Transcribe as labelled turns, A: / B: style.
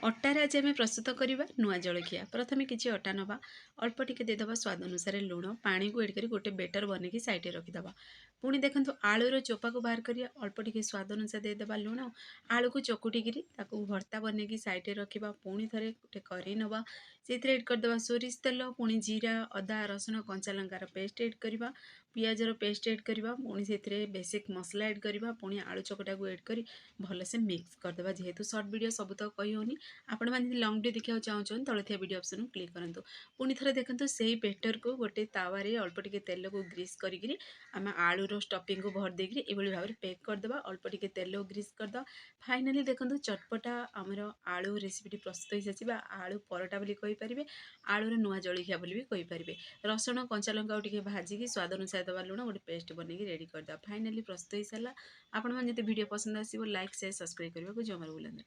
A: अटार आज आम प्रस्तुत करवा नुआ जलखिया। प्रथम किसी अटा नवा, अल्प टिके देदेबा स्वाद अनुसार लुण, पानी को एड करी गोटे बेटर बनैकी साइड रखिदबा। पुणी देखो आलूर चोपा को बाहर करिया, अल्प टिके स्वाद अनुसार देदेबा लुण, आलू को चकुटिकी भर्ता बनैकी साइड रखा। पुणी थे गोटे करी नवा, से एड करदे सोरिष तेल, पुणी जीरा, अदा, रसुण, कंचा लंकार पेस्ट एड करवा, पियाजर पेस्ट एड करवा, पुणी से बेसिक मसला एड करवा, पुणी आलू चकटा को एड कर भलसे मिक्स करदे। जेहेतु सर्ट वीडियो सब तो कही होनी, आपण मैंने लंग वीडियो देखा चाहूँ तले थे वीडियो ऑप्शन क्लिक करूँ। पुणी थे देखो से बेटर को गोटे तावे अल्प टिके तेल को ग्रीस करी आम आलूर स्टफिंग को भर देकर ये भाव में पैक करदे। अल्प टिके तेल ग्रीस करदे। फाइनाली देखो चटपटा आमर आलू रेसिपी प्रस्तुत हो सारी, आलू परोटा बोली कहींपारे, आलूर नुआ जलखिया बोली भी कहींपारे। रसुण कंचा लंका टिके भाजिकी स्वाद अनुसार दबा लुण गोटे पेस्ट बनैकी रेडी करदे। फाइनाली प्रस्तुत हो सारा। आपण मैंने वीडियो पसंद आसो लाइक शेयर सब्सक्राइब करने को जमार भूलना।